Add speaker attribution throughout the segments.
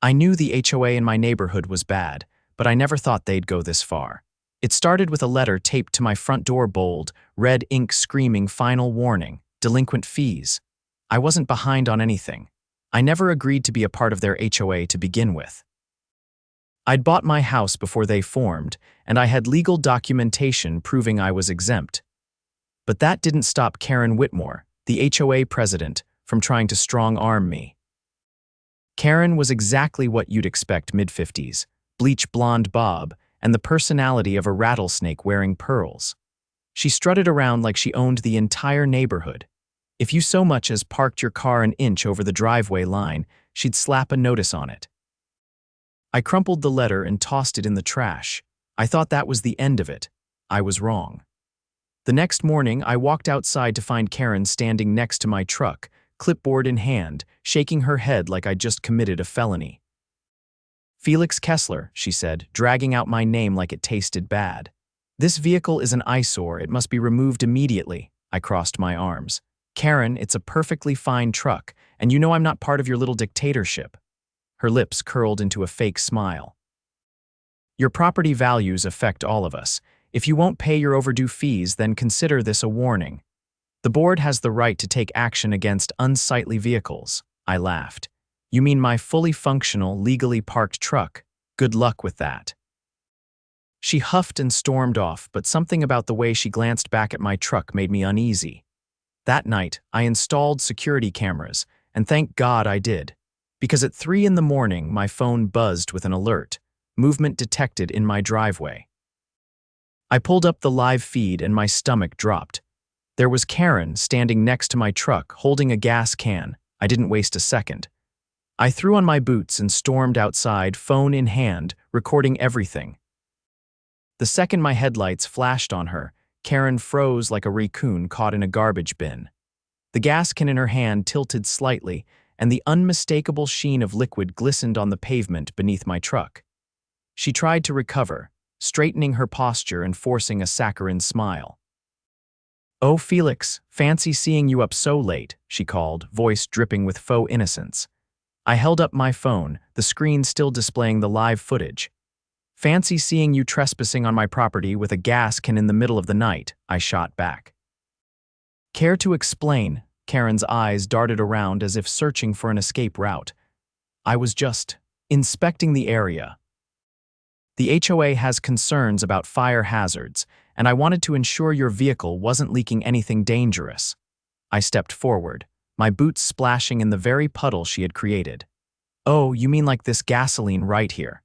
Speaker 1: I knew the HOA in my neighborhood was bad, but I never thought they'd go this far. It started with a letter taped to my front door bold, red ink screaming final warning, delinquent fees. I wasn't behind on anything. I never agreed to be a part of their HOA to begin with. I'd bought my house before they formed, and I had legal documentation proving I was exempt. But that didn't stop Karren Whitmore, the HOA president, from trying to strong-arm me. Karren was exactly what you'd expect mid-50s, bleach blonde bob, and the personality of a rattlesnake wearing pearls. She strutted around like she owned the entire neighborhood. If you so much as parked your car an inch over the driveway line, she'd slap a notice on it. I crumpled the letter and tossed it in the trash. I thought that was the end of it. I was wrong. The next morning, I walked outside to find Karren standing next to my truck, clipboard in hand, shaking her head like I'd just committed a felony. "Felix Kessler," she said, dragging out my name like it tasted bad. "This vehicle is an eyesore. It must be removed immediately." I crossed my arms. "Karren, it's a perfectly fine truck, and you know I'm not part of your little dictatorship." Her lips curled into a fake smile. "Your property values affect all of us. If you won't pay your overdue fees, then consider this a warning. The board has the right to take action against unsightly vehicles." I laughed. "You mean my fully functional, legally parked truck? Good luck with that." She huffed and stormed off, but something about the way she glanced back at my truck made me uneasy. That night, I installed security cameras, and thank God I did. Because at 3 in the morning, my phone buzzed with an alert. Movement detected in my driveway. I pulled up the live feed and my stomach dropped. There was Karren standing next to my truck, holding a gas can. I didn't waste a second. I threw on my boots and stormed outside, phone in hand, recording everything. The second my headlights flashed on her, Karren froze like a raccoon caught in a garbage bin. The gas can in her hand tilted slightly, and the unmistakable sheen of liquid glistened on the pavement beneath my truck. She tried to recover, straightening her posture and forcing a saccharine smile. "Oh, Felix, fancy seeing you up so late," she called, voice dripping with faux innocence. I held up my phone, the screen still displaying the live footage. "Fancy seeing you trespassing on my property with a gas can in the middle of the night," I shot back. "Care to explain?" Karren's eyes darted around as if searching for an escape route. "I was just inspecting the area. The HOA has concerns about fire hazards, and I wanted to ensure your vehicle wasn't leaking anything dangerous." I stepped forward, my boots splashing in the very puddle she had created. "Oh, you mean like this gasoline right here?"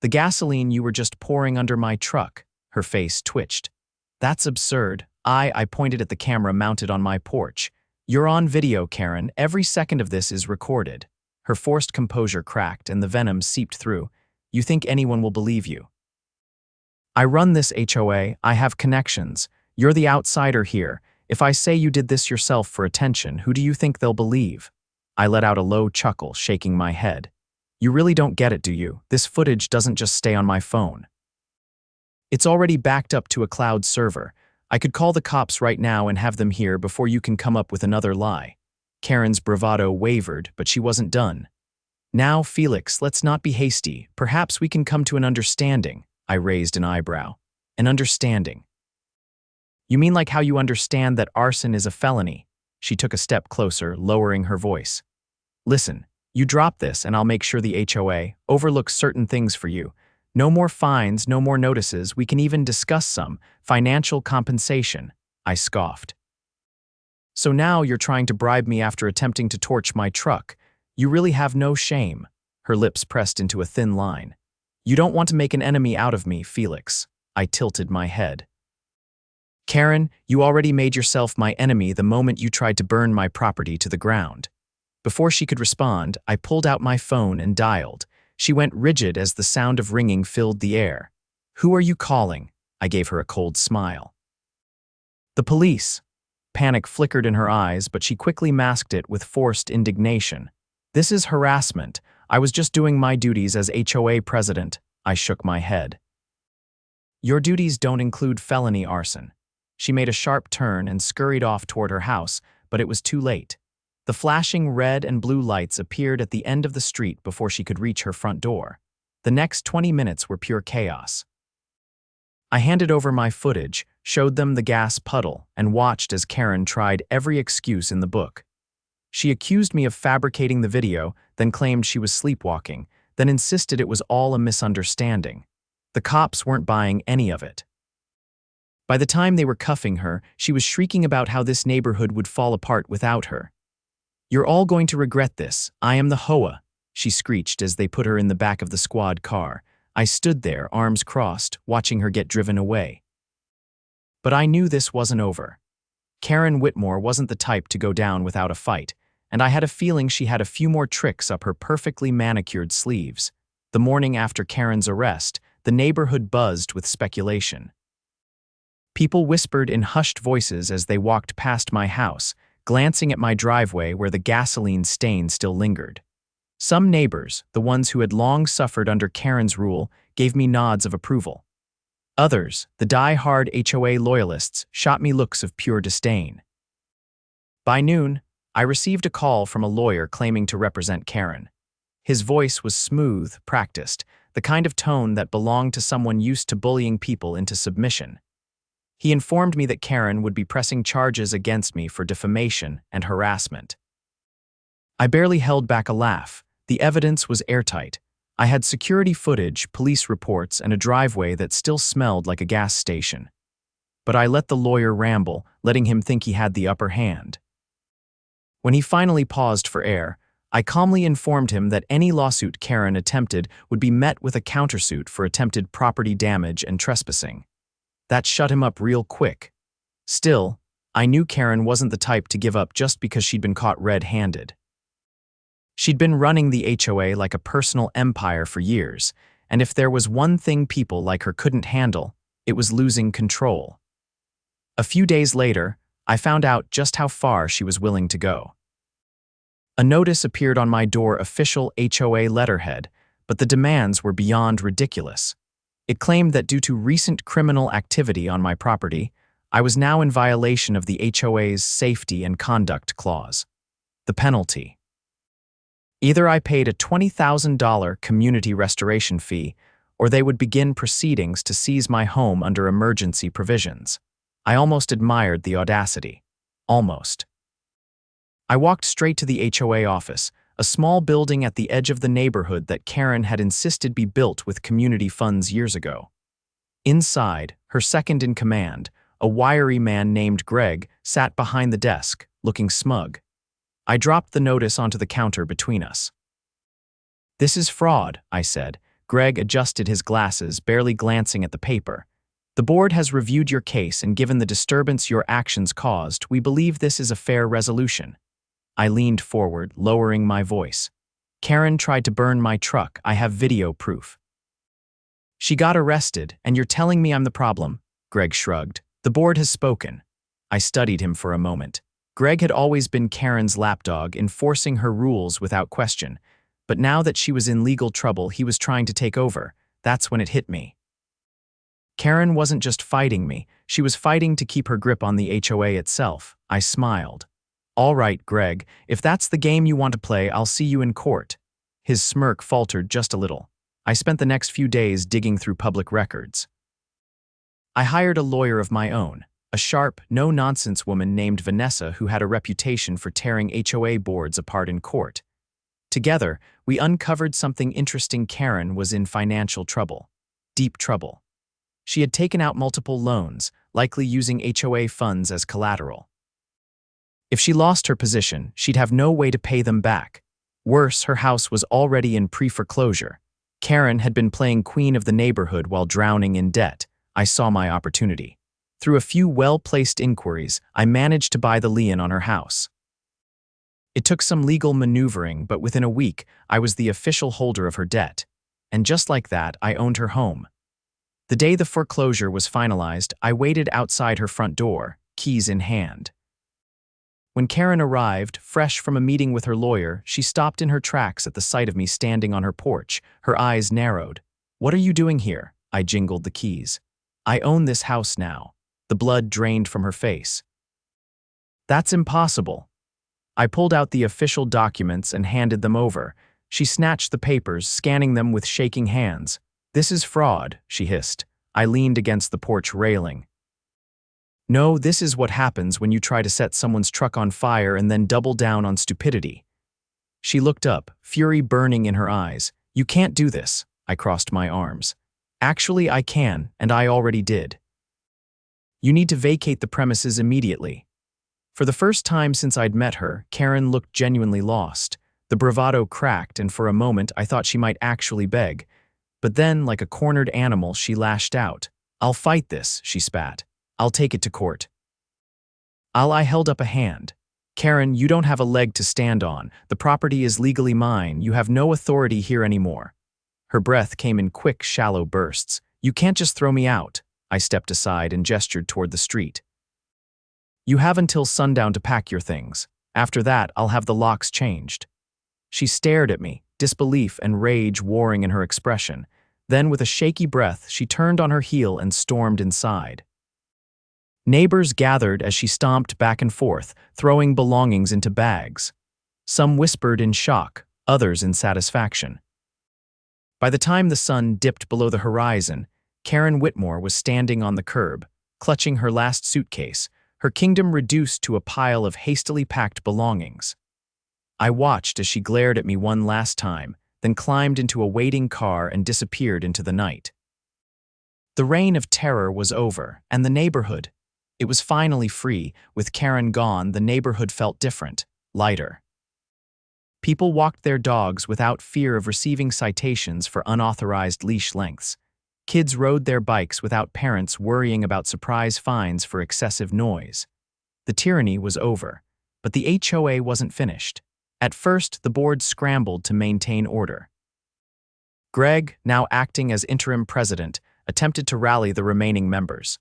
Speaker 1: "The gasoline you were just pouring under my truck." Her face twitched. "That's absurd." I pointed at the camera mounted on my porch. "You're on video, Karren. Every second of this is recorded." Her forced composure cracked and the venom seeped through. "You think anyone will believe you?" "I run this HOA. I have connections. You're the outsider here. If I say you did this yourself for attention, who do you think they'll believe?" I let out a low chuckle, shaking my head. "You really don't get it, do you? This footage doesn't just stay on my phone. It's already backed up to a cloud server. I could call the cops right now and have them here before you can come up with another lie." Karren's bravado wavered, but she wasn't done. "Now, Felix, let's not be hasty. Perhaps we can come to an understanding." I raised an eyebrow. "An understanding? You mean like how you understand that arson is a felony?" She took a step closer, lowering her voice. "Listen, you drop this and I'll make sure the HOA overlooks certain things for you. No more fines, no more notices. We can even discuss some financial compensation." I scoffed. "So now you're trying to bribe me after attempting to torch my truck. You really have no shame." Her lips pressed into a thin line. "You don't want to make an enemy out of me, Felix." I tilted my head. "Karren, you already made yourself my enemy the moment you tried to burn my property to the ground." Before she could respond, I pulled out my phone and dialed. She went rigid as the sound of ringing filled the air. "Who are you calling?" I gave her a cold smile. "The police." Panic flickered in her eyes, but she quickly masked it with forced indignation. "This is harassment. I was just doing my duties as HOA president." I shook my head. "Your duties don't include felony arson." She made a sharp turn and scurried off toward her house, but it was too late. The flashing red and blue lights appeared at the end of the street before she could reach her front door. The next 20 minutes were pure chaos. I handed over my footage, showed them the gas puddle, and watched as Karren tried every excuse in the book. She accused me of fabricating the video, then claimed she was sleepwalking, then insisted it was all a misunderstanding. The cops weren't buying any of it. By the time they were cuffing her, she was shrieking about how this neighborhood would fall apart without her. "You're all going to regret this. I am the HOA," she screeched as they put her in the back of the squad car. I stood there, arms crossed, watching her get driven away. But I knew this wasn't over. Karren Whitmore wasn't the type to go down without a fight, and I had a feeling she had a few more tricks up her perfectly manicured sleeves. The morning after Karren's arrest, the neighborhood buzzed with speculation. People whispered in hushed voices as they walked past my house, glancing at my driveway where the gasoline stain still lingered. Some neighbors, the ones who had long suffered under Karren's rule, gave me nods of approval. Others, the die-hard HOA loyalists, shot me looks of pure disdain. By noon, I received a call from a lawyer claiming to represent Karren. His voice was smooth, practiced, the kind of tone that belonged to someone used to bullying people into submission. He informed me that Karren would be pressing charges against me for defamation and harassment. I barely held back a laugh. The evidence was airtight. I had security footage, police reports, and a driveway that still smelled like a gas station. But I let the lawyer ramble, letting him think he had the upper hand. When he finally paused for air, I calmly informed him that any lawsuit Karren attempted would be met with a countersuit for attempted property damage and trespassing. That shut him up real quick. Still, I knew Karren wasn't the type to give up just because she'd been caught red-handed. She'd been running the HOA like a personal empire for years, and if there was one thing people like her couldn't handle, it was losing control. A few days later, I found out just how far she was willing to go. A notice appeared on my door, official HOA letterhead, but the demands were beyond ridiculous. It claimed that due to recent criminal activity on my property, I was now in violation of the HOA's safety and conduct clause. The penalty. Either I paid a $20,000 community restoration fee, or they would begin proceedings to seize my home under emergency provisions. I almost admired the audacity. Almost. I walked straight to the HOA office, a small building at the edge of the neighborhood that Karren had insisted be built with community funds years ago. Inside, her second in command, a wiry man named Greg, sat behind the desk, looking smug. I dropped the notice onto the counter between us. "This is fraud," I said. Greg adjusted his glasses, barely glancing at the paper. "The board has reviewed your case, and given the disturbance your actions caused, we believe this is a fair resolution." I leaned forward, lowering my voice. "Karren tried to burn my truck. I have video proof." "She got arrested, and you're telling me I'm the problem?" Greg shrugged. "The board has spoken." I studied him for a moment. Greg had always been Karren's lapdog, enforcing her rules without question. But now that she was in legal trouble, he was trying to take over. That's when it hit me. Karren wasn't just fighting me, she was fighting to keep her grip on the HOA itself. I smiled. "All right, Greg, if that's the game you want to play, I'll see you in court." His smirk faltered just a little. I spent the next few days digging through public records. I hired a lawyer of my own. A sharp, no-nonsense woman named Vanessa who had a reputation for tearing HOA boards apart in court. Together, we uncovered something interesting. Karren was in financial trouble. Deep trouble. She had taken out multiple loans, likely using HOA funds as collateral. If she lost her position, she'd have no way to pay them back. Worse, her house was already in pre-foreclosure. Karren had been playing queen of the neighborhood while drowning in debt. I saw my opportunity. Through a few well-placed inquiries, I managed to buy the lien on her house. It took some legal maneuvering, but within a week, I was the official holder of her debt. And just like that, I owned her home. The day the foreclosure was finalized, I waited outside her front door, keys in hand. When Karren arrived, fresh from a meeting with her lawyer, she stopped in her tracks at the sight of me standing on her porch, her eyes narrowed. "What are you doing here?" I jingled the keys. "I own this house now." The blood drained from her face. "That's impossible." I pulled out the official documents and handed them over. She snatched the papers, scanning them with shaking hands. "This is fraud," she hissed. I leaned against the porch railing. "No, this is what happens when you try to set someone's truck on fire and then double down on stupidity." She looked up, fury burning in her eyes. "You can't do this." I crossed my arms. "Actually, I can, and I already did. You need to vacate the premises immediately." For the first time since I'd met her, Karren looked genuinely lost. The bravado cracked, and for a moment I thought she might actually beg. But then, like a cornered animal, she lashed out. "I'll fight this," she spat. "I'll take it to court." I held up a hand. "Karren, you don't have a leg to stand on. The property is legally mine. You have no authority here anymore." Her breath came in quick, shallow bursts. "You can't just throw me out." I stepped aside and gestured toward the street. "You have until sundown to pack your things. After that, I'll have the locks changed." She stared at me, disbelief and rage warring in her expression. Then, with a shaky breath, she turned on her heel and stormed inside. Neighbors gathered as she stomped back and forth, throwing belongings into bags. Some whispered in shock, others in satisfaction. By the time the sun dipped below the horizon, Karren Whitmore was standing on the curb, clutching her last suitcase, her kingdom reduced to a pile of hastily packed belongings. I watched as she glared at me one last time, then climbed into a waiting car and disappeared into the night. The reign of terror was over, and the neighborhood. It was finally free. With Karren gone, the neighborhood felt different, lighter. People walked their dogs without fear of receiving citations for unauthorized leash lengths. Kids rode their bikes without parents worrying about surprise fines for excessive noise. The tyranny was over, but the HOA wasn't finished. At first, the board scrambled to maintain order. Greg, now acting as interim president, attempted to rally the remaining members.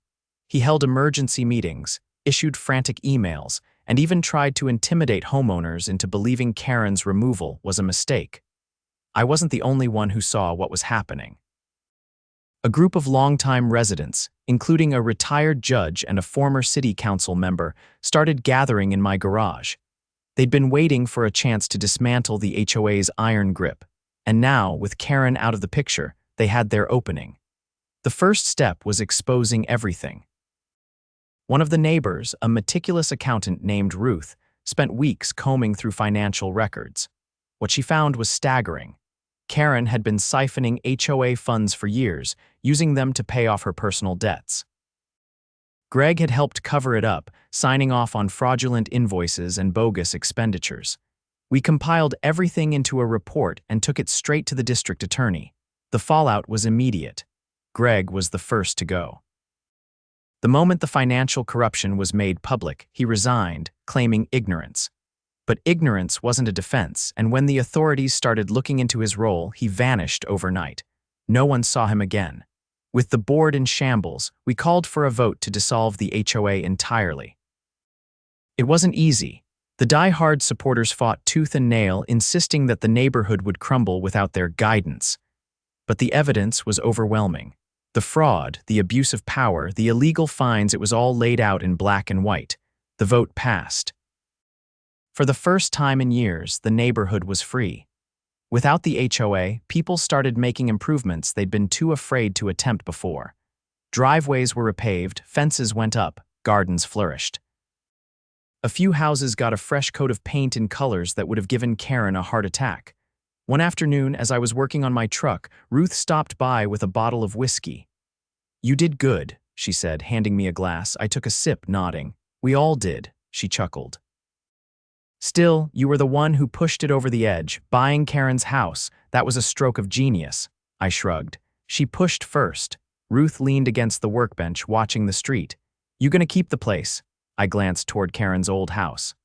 Speaker 1: He held emergency meetings, issued frantic emails, and even tried to intimidate homeowners into believing Karren's removal was a mistake. I wasn't the only one who saw what was happening. A group of longtime residents, including a retired judge and a former city council member, started gathering in my garage. They'd been waiting for a chance to dismantle the HOA's iron grip, and now, with Karren out of the picture, they had their opening. The first step was exposing everything. One of the neighbors, a meticulous accountant named Ruth, spent weeks combing through financial records. What she found was staggering. Karren had been siphoning HOA funds for years, using them to pay off her personal debts. Greg had helped cover it up, signing off on fraudulent invoices and bogus expenditures. We compiled everything into a report and took it straight to the district attorney. The fallout was immediate. Greg was the first to go. The moment the financial corruption was made public, he resigned, claiming ignorance. But ignorance wasn't a defense, and when the authorities started looking into his role, he vanished overnight. No one saw him again. With the board in shambles, we called for a vote to dissolve the HOA entirely. It wasn't easy. The die-hard supporters fought tooth and nail, insisting that the neighborhood would crumble without their guidance. But the evidence was overwhelming. The fraud, the abuse of power, the illegal fines, it was all laid out in black and white. The vote passed. For the first time in years, the neighborhood was free. Without the HOA, people started making improvements they'd been too afraid to attempt before. Driveways were repaved, fences went up, gardens flourished. A few houses got a fresh coat of paint in colors that would have given Karren a heart attack. One afternoon, as I was working on my truck, Ruth stopped by with a bottle of whiskey. "You did good," she said, handing me a glass. I took a sip, nodding. "We all did," she chuckled. "Still, you were the one who pushed it over the edge, buying Karren's house. That was a stroke of genius." I shrugged. "She pushed first." Ruth leaned against the workbench, watching the street. "You gonna keep the place?" I glanced toward Karren's old house.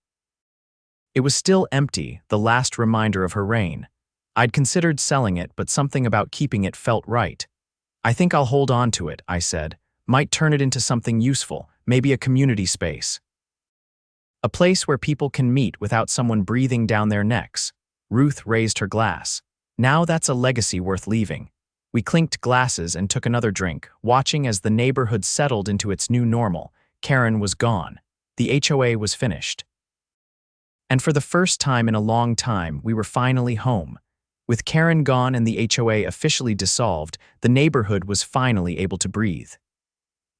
Speaker 1: It was still empty, the last reminder of her reign. I'd considered selling it, but something about keeping it felt right. "I think I'll hold on to it," I said. "Might turn it into something useful, maybe a community space. A place where people can meet without someone breathing down their necks." Ruth raised her glass. "Now that's a legacy worth leaving." We clinked glasses and took another drink, watching as the neighborhood settled into its new normal. Karren was gone. The HOA was finished. And for the first time in a long time, we were finally home. With Karren gone and the HOA officially dissolved, the neighborhood was finally able to breathe.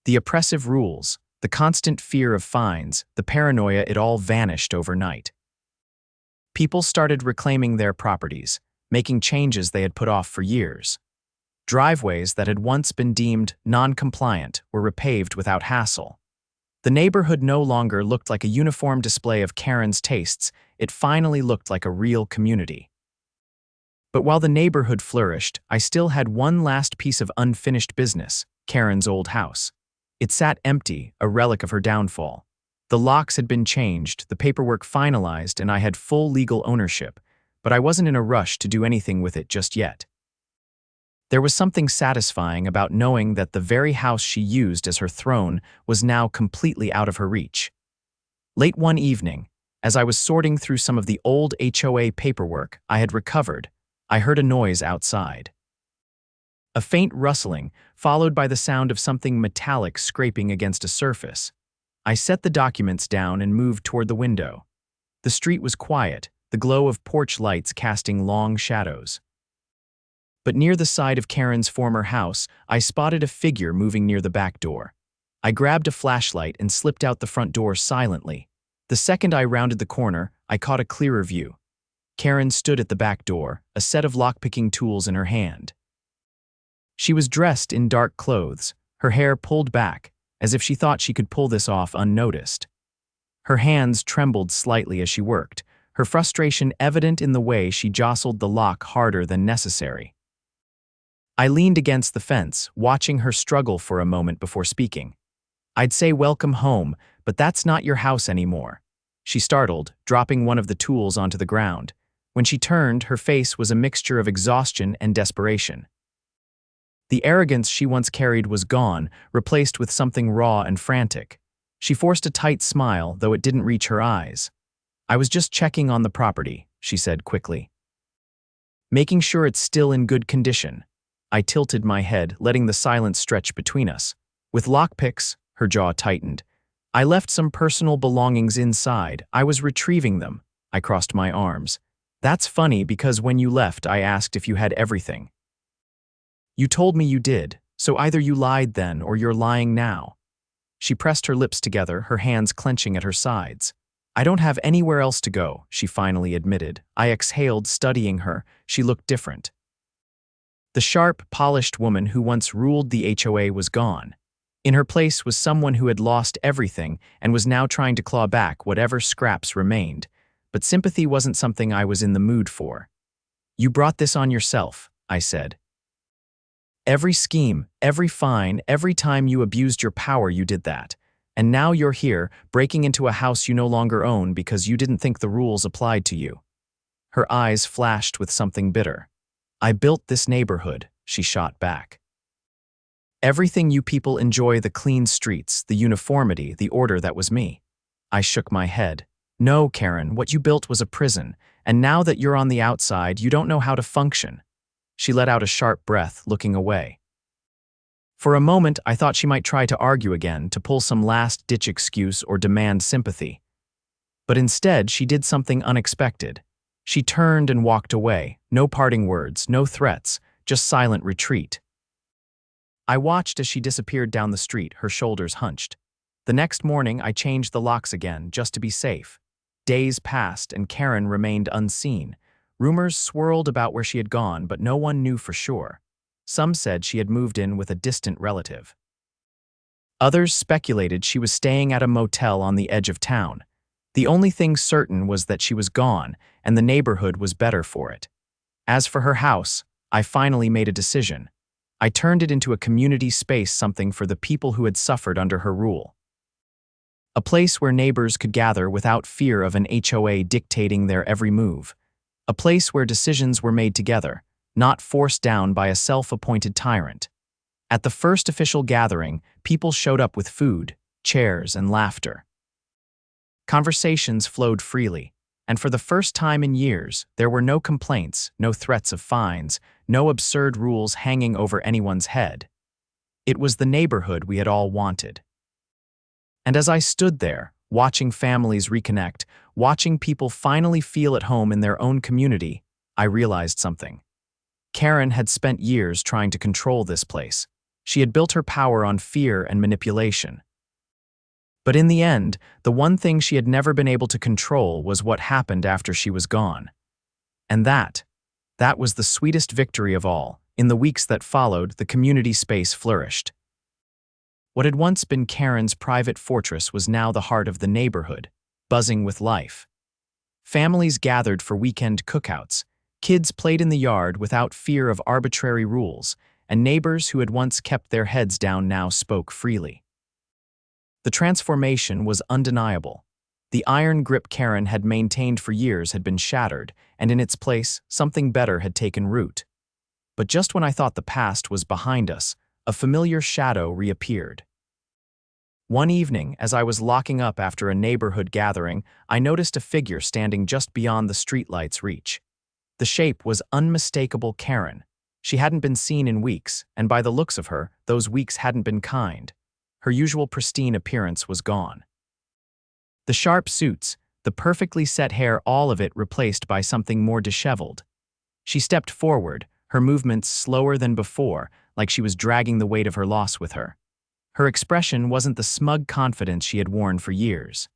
Speaker 1: The oppressive rules, the constant fear of fines, the paranoia, it all vanished overnight. People started reclaiming their properties, making changes they had put off for years. Driveways that had once been deemed non-compliant were repaved without hassle. The neighborhood no longer looked like a uniform display of Karren's tastes, it finally looked like a real community. But while the neighborhood flourished, I still had one last piece of unfinished business: Karren's old house. It sat empty, a relic of her downfall. The locks had been changed, the paperwork finalized, and I had full legal ownership, but I wasn't in a rush to do anything with it just yet. There was something satisfying about knowing that the very house she used as her throne was now completely out of her reach. Late one evening, as I was sorting through some of the old HOA paperwork I had recovered, I heard a noise outside. A faint rustling, followed by the sound of something metallic scraping against a surface. I set the documents down and moved toward the window. The street was quiet, the glow of porch lights casting long shadows. But near the side of Karren's former house, I spotted a figure moving near the back door. I grabbed a flashlight and slipped out the front door silently. The second I rounded the corner, I caught a clearer view. Karren stood at the back door, a set of lockpicking tools in her hand. She was dressed in dark clothes, her hair pulled back, as if she thought she could pull this off unnoticed. Her hands trembled slightly as she worked, her frustration evident in the way she jostled the lock harder than necessary. I leaned against the fence, watching her struggle for a moment before speaking. "I'd say welcome home, but that's not your house anymore." She startled, dropping one of the tools onto the ground. When she turned, her face was a mixture of exhaustion and desperation. The arrogance she once carried was gone, replaced with something raw and frantic. She forced a tight smile, though it didn't reach her eyes. "I was just checking on the property," she said quickly. "Making sure it's still in good condition." I tilted my head, letting the silence stretch between us. "With lockpicks," her jaw tightened. "I left some personal belongings inside. I was retrieving them." I crossed my arms. "That's funny because when you left, I asked if you had everything. You told me you did, so either you lied then or you're lying now." She pressed her lips together, her hands clenching at her sides. "I don't have anywhere else to go," she finally admitted. I exhaled, studying her. She looked different. The sharp, polished woman who once ruled the HOA was gone. In her place was someone who had lost everything and was now trying to claw back whatever scraps remained. But sympathy wasn't something I was in the mood for. "You brought this on yourself," I said. "Every scheme, every fine, every time you abused your power, you did that. And now you're here, breaking into a house you no longer own because you didn't think the rules applied to you." Her eyes flashed with something bitter. "I built this neighborhood," she shot back. "Everything you people enjoy, the clean streets, the uniformity, the order, that was me." I shook my head. "No, Karren, what you built was a prison, and now that you're on the outside, you don't know how to function." She let out a sharp breath, looking away. For a moment, I thought she might try to argue again, to pull some last-ditch excuse or demand sympathy. But instead, she did something unexpected. She turned and walked away, no parting words, no threats, just silent retreat. I watched as she disappeared down the street, her shoulders hunched. The next morning, I changed the locks again, just to be safe. Days passed, and Karren remained unseen. Rumors swirled about where she had gone, but no one knew for sure. Some said she had moved in with a distant relative. Others speculated she was staying at a motel on the edge of town. The only thing certain was that she was gone, and the neighborhood was better for it. As for her house, I finally made a decision. I turned it into a community space, something for the people who had suffered under her rule. A place where neighbors could gather without fear of an HOA dictating their every move. A place where decisions were made together, not forced down by a self-appointed tyrant. At the first official gathering, people showed up with food, chairs, and laughter. Conversations flowed freely, and for the first time in years, there were no complaints, no threats of fines, no absurd rules hanging over anyone's head. It was the neighborhood we had all wanted. And as I stood there, watching families reconnect, watching people finally feel at home in their own community, I realized something. Karren had spent years trying to control this place. She had built her power on fear and manipulation. But in the end, the one thing she had never been able to control was what happened after she was gone. And that was the sweetest victory of all. In the weeks that followed, the community space flourished. What had once been Karren's private fortress was now the heart of the neighborhood, buzzing with life. Families gathered for weekend cookouts, kids played in the yard without fear of arbitrary rules, and neighbors who had once kept their heads down now spoke freely. The transformation was undeniable. The iron grip Karren had maintained for years had been shattered, and in its place, something better had taken root. But just when I thought the past was behind us, a familiar shadow reappeared. One evening, as I was locking up after a neighborhood gathering, I noticed a figure standing just beyond the streetlight's reach. The shape was unmistakable Karren. She hadn't been seen in weeks, and by the looks of her, those weeks hadn't been kind. Her usual pristine appearance was gone. The sharp suits, the perfectly set hair, all of it replaced by something more disheveled. She stepped forward, her movements slower than before, like she was dragging the weight of her loss with her. Her expression wasn't the smug confidence she had worn for years.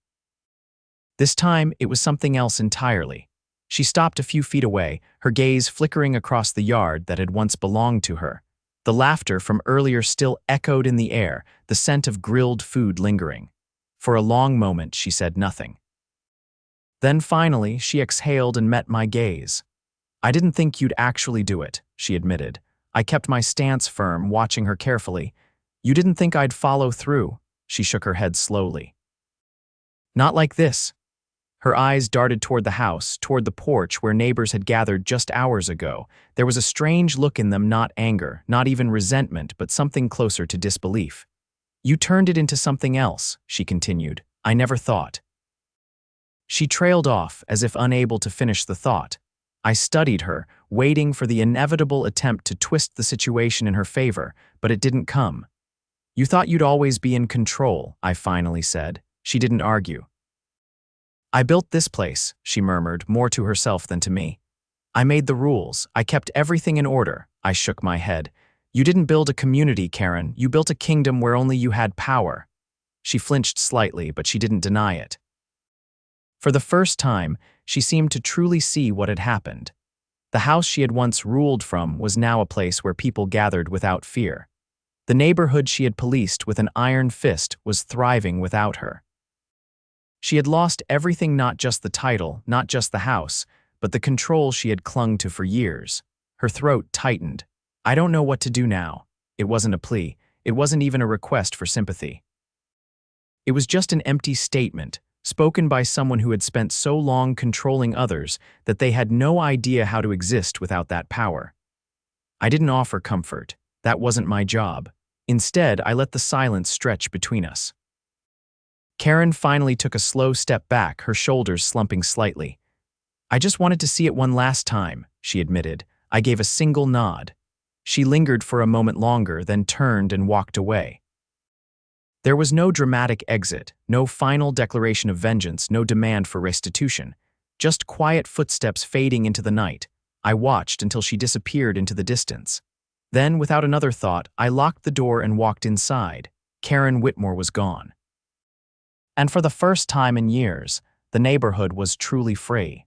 Speaker 1: This time, it was something else entirely. She stopped a few feet away, her gaze flickering across the yard that had once belonged to her. The laughter from earlier still echoed in the air, the scent of grilled food lingering. For a long moment, she said nothing. Then finally, she exhaled and met my gaze. "I didn't think you'd actually do it," she admitted. I kept my stance firm, watching her carefully. "You didn't think I'd follow through?" She shook her head slowly. "Not like this." Her eyes darted toward the house, toward the porch where neighbors had gathered just hours ago. There was a strange look in them, not anger, not even resentment, but something closer to disbelief. "You turned it into something else," she continued. "I never thought." She trailed off, as if unable to finish the thought. I studied her, waiting for the inevitable attempt to twist the situation in her favor, but it didn't come. "You thought you'd always be in control," I finally said. She didn't argue. "I built this place," she murmured, more to herself than to me. "I made the rules. I kept everything in order." I shook my head. "You didn't build a community, Karren. You built a kingdom where only you had power." She flinched slightly, but she didn't deny it. For the first time, she seemed to truly see what had happened. The house she had once ruled from was now a place where people gathered without fear. The neighborhood she had policed with an iron fist was thriving without her. She had lost everything, not just the title, not just the house, but the control she had clung to for years. Her throat tightened. "I don't know what to do now." It wasn't a plea. It wasn't even a request for sympathy. It was just an empty statement, spoken by someone who had spent so long controlling others that they had no idea how to exist without that power. I didn't offer comfort. That wasn't my job. Instead, I let the silence stretch between us. Karren finally took a slow step back, her shoulders slumping slightly. "I just wanted to see it one last time," she admitted. I gave a single nod. She lingered for a moment longer, then turned and walked away. There was no dramatic exit, no final declaration of vengeance, no demand for restitution. Just quiet footsteps fading into the night. I watched until she disappeared into the distance. Then, without another thought, I locked the door and walked inside. Karren Whitmore was gone. And for the first time in years, the neighborhood was truly free.